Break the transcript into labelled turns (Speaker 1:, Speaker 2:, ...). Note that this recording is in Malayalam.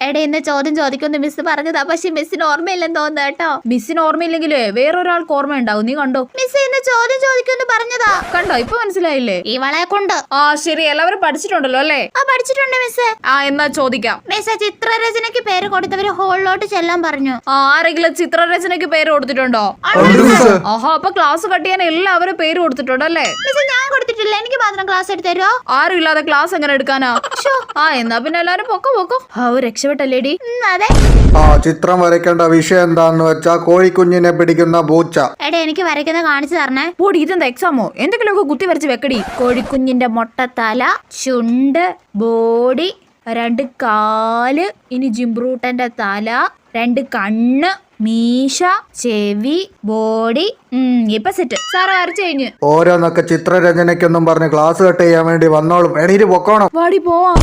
Speaker 1: എടേ ഇന്ന് ചോദ്യം ചോദിക്കുമെന്ന് മിസ് പറഞ്ഞതാ, പക്ഷെ മിസ്സിന് ഓർമ്മയില്ലെന്ന് തോന്നുന്നു കേട്ടോ.
Speaker 2: മിസ്സിന് ഓർമ്മയില്ലെങ്കിലേ വേറൊരാൾക്ക് ഓർമ്മ ഉണ്ടാവും. നീ കണ്ടോ?
Speaker 1: മിസ് ഇന്ന് ചോദ്യം ചോദിക്കുമെന്ന് പറഞ്ഞതാ.
Speaker 2: കണ്ടോ? ഇപ്പൊ മനസ്സിലായില്ലേ?
Speaker 1: ഇവളെ കൊണ്ട്.
Speaker 2: ആ ശരി, എല്ലാവരും പഠിച്ചിട്ടുണ്ടല്ലോ അല്ലേ?
Speaker 1: ആ പഠിച്ചിട്ടുണ്ട് മിസ്.
Speaker 2: ആ എന്നാ ചോദിക്കാം.
Speaker 1: മിസ് ചിത്രരചനയ്ക്ക് പേര് കൊടുത്തവര് ഹോളിലോട്ട് ചെല്ലാൻ പറഞ്ഞു.
Speaker 2: ആരെങ്കിലും ചിത്രരചനയ്ക്ക് പേര് കൊടുത്തിട്ടുണ്ടോ? ആഹാ, അപ്പൊ ക്ലാസ് കട്ട് ചെയ്യാൻ എല്ലാവരും പേര് കൊടുത്തിട്ടുണ്ടല്ലേ?
Speaker 1: മിസ് ഞാൻ കൊടുത്തിട്ടില്ല, എനിക്ക് മാത്രം ക്ലാസ് എടുത്ത് തരുമോ?
Speaker 2: ആരും ഇല്ലാതെ ക്ലാസ് എങ്ങനെ എടുക്കാനാ? ആ എന്നാ പിന്നെ എല്ലാരും പൊക്കോ. രക്ഷപ്പെട്ടല്ലേടി.
Speaker 1: അതെ.
Speaker 3: ആ ചിത്രം വരയ്ക്കേണ്ട വിഷയം എന്താന്ന് വെച്ചാ കോഴിക്കുഞ്ഞിനെ പിടിക്കുന്ന പൂച്ച.
Speaker 1: എടേ എനിക്ക് വരയ്ക്കുന്ന കാണിച്ചു തരണേ.
Speaker 2: പോടി, ഇതെന്താ എക്സാമോ? എന്തെങ്കിലുമൊക്കെ കുത്തി വരച്ച് വെക്കടി.
Speaker 1: കോഴിക്കുഞ്ഞിന്റെ മൊട്ടത്തല, ചുണ്ട്, ബോഡി, 2 കാല്, ഇനി ജിംബ്രൂട്ടന്റെ തല, 2 കണ്ണ്, മീശ, ചെവി, ബോഡി. ഇപ്പൊ സെറ്റ്. സാറ് വരച്ചു കഴിഞ്ഞു.
Speaker 3: ഓരോന്നൊക്കെ ചിത്രരചനയ്ക്കൊന്നും പറഞ്ഞ് ക്ലാസ് കട്ട് ചെയ്യാൻ വേണ്ടി വന്നോളും. എണീറ്റ് പൊക്കോണം.
Speaker 2: വാടി പോവാം.